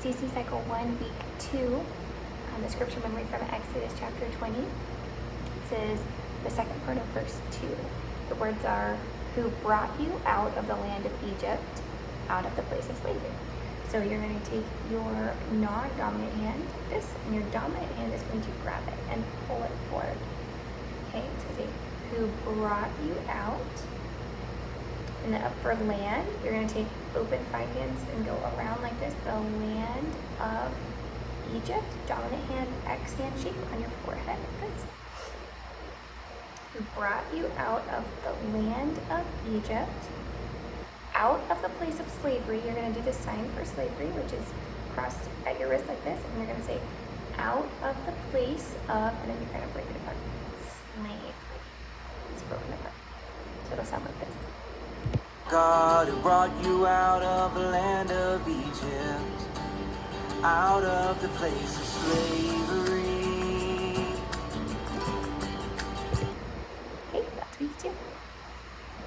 CC Cycle 1, Week 2, the scripture memory from Exodus chapter 20. This is the second part of verse 2. The words are, who brought you out of the land of Egypt, out of the place of slavery. So you're going to take your non-dominant hand, like this, and your dominant hand is going to grab it and pull it forward. Okay, so say, who brought you out. And then up for land, you're going to take open 5 hands and go around like this, the land of Egypt, dominant hand, X hand shape on your forehead, like this. Who brought you out of the land of Egypt, out of the place of slavery. You're going to do the sign for slavery, which is crossed at your wrist like this, and you're going to say, out of the place of, and then you're going to break it apart, slavery. It's broken apart. So it'll sound like this. God who brought you out of the land of Egypt, out of the place of slavery.